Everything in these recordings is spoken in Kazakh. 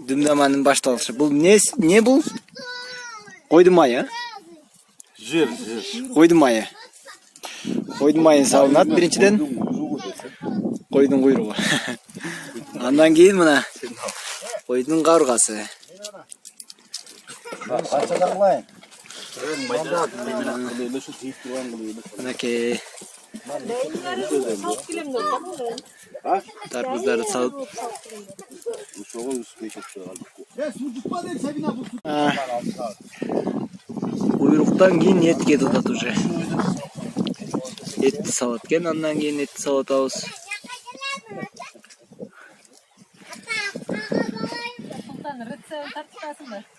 Дүмдаманын башталышы. Бул не бул? Койдун майы. Жир. Койдун майы. Койдун майы салынат биринчиден. Койдун куйругу. Андан кийин мына койдун кабыргасы. Качадан кылайын. Мынакей тарбуздарды салып. Куйруктан кийин эт кетип атат уже. Этти салат экен, андан кийин этти салып атабыз.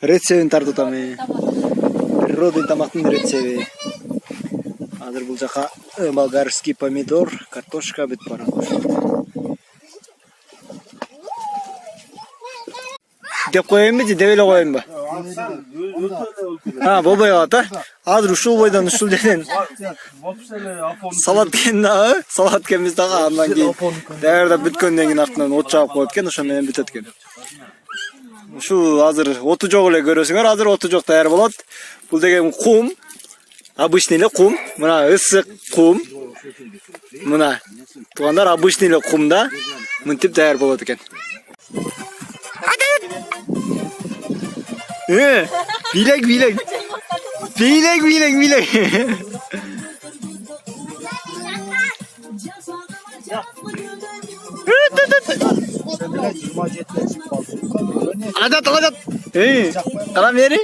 Рецебин тартып атам. Природный тамактын рецеби. Азыр бул жака болгарский помидор, картошка бүт барат. Деп коеюнбу же деп эле коеюнбу? Болбой калат а? Азыр ушул бойдон ушул жерден салат кен дагы, салат кенбиз дагы андан кийин даярдап бүткөндөн кийин артынан от жагып коет экен, ошо менен бүтөт экен. Ушул азыр оту жок эле көрөсүңөр, азыр оту жок даяр болот. Бул деген кум, обычный эле кум, мына ысык кум. Мына туугандар обычный эле кумда мынтип даяр болот экен. Билек. Алат. Кара бери.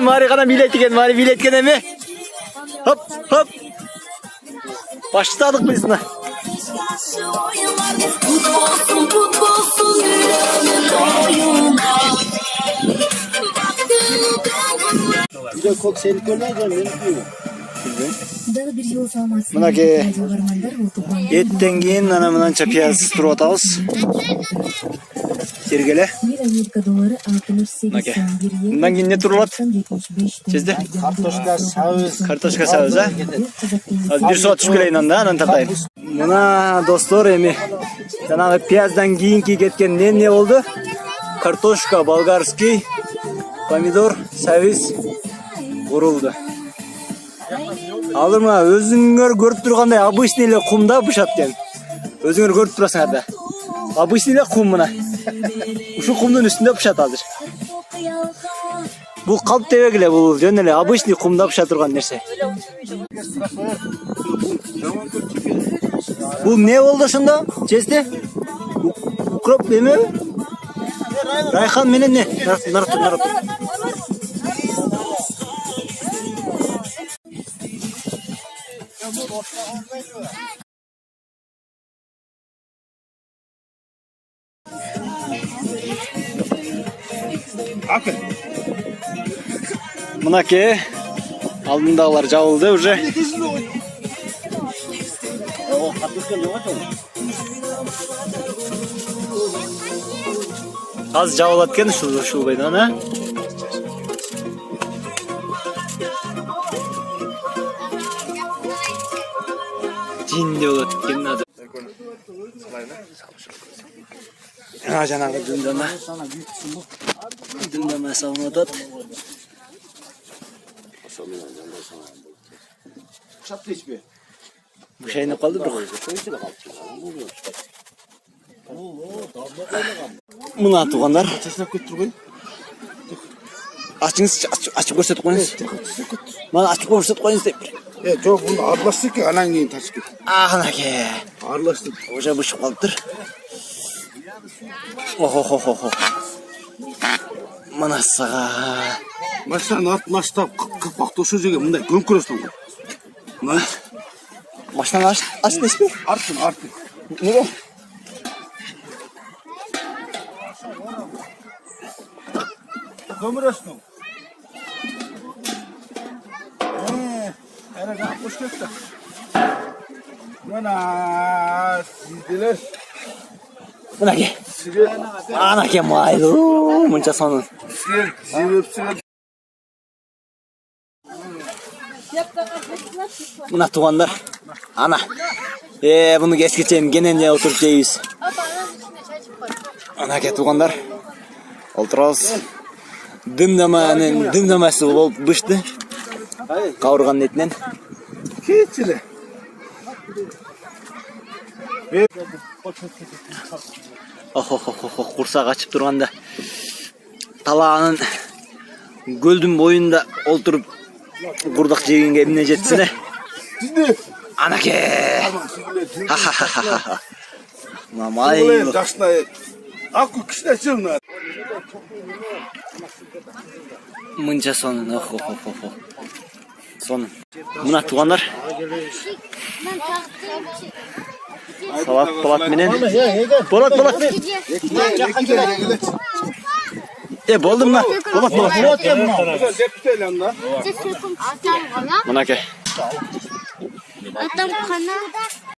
Мари кана билет экен эми. Хоп. Баштадык биз мына. Bize kok seni görmeyeceğim, beni duyuyor. Мынакей эттен кийин ана мынанча пияз туруп атабыз. Сергеле. Мынакей. Мындан кийин не турулат? Сезде? Картошка сабыз, а? Бир суга түшүп келейин анда, анан тартайын. Мына достор эми жанагы пияздан кийинки кеткен не болду? Картошка, болгарский, помидор, сабиз курулду. Алыр мына өзүңөр көрүп тургандай обычный эле кумда бышат экен. Өзүңөр көрүп турасыңар да. Обычный эле кум мына. Ушул кумдун үстүндө бышат азыр. Бул калп тебек эле, бул жөн эле обычный кумда быша турган нерсе. Бул не болду ошондо? Честе? Укроп эме? Райхан менен не? Нарат. Мынакей алдындагылар жабылды уже. Аз жабылат экен ушул бойдон, а? Жинде болот экен азыр. Жанагы дүмдама салынып атат. Бушайнап калды бирок. Мына туугандар. Ачыңыз, ачып көрсөтүп коюңуз. Мана ачып көрсөтүп коюңуз деп. Жок, буну аралаштык, анан кийин тачып кет. Анакей. Аралаштык. Уже бышып калыптыр. Охо. Мына сага. Машинаны артын аштап, капакты ошол жерге мындай көмкөрөсүң. Мына машинаны ач дейсизби? Артын. Неге? Көмүрөсүң. Ара жак кош кетти. Мына сиздилер. Мынакей. Анакей майлуу, мынча сонун. Себепсиз. Мына туугандар. Ана. Bunu geç geçeyim. Genelde oturup yeyyiz. Ana ke tuğanlar. Olturuz. Dımdaması olup bıştı. Kavurgan etinden. Keçili. Kursak açıp durganda. Talağının göldün boyunda oturup kurdak jegenge emine jetsine. Anake. Mamay. Jaşna. Akku kişide çılna. Mınca sonun. Sonun. Mına tuğanlar. Salat menen. Bolat. Boldum lan. Bolat. Mına ke. Adam kana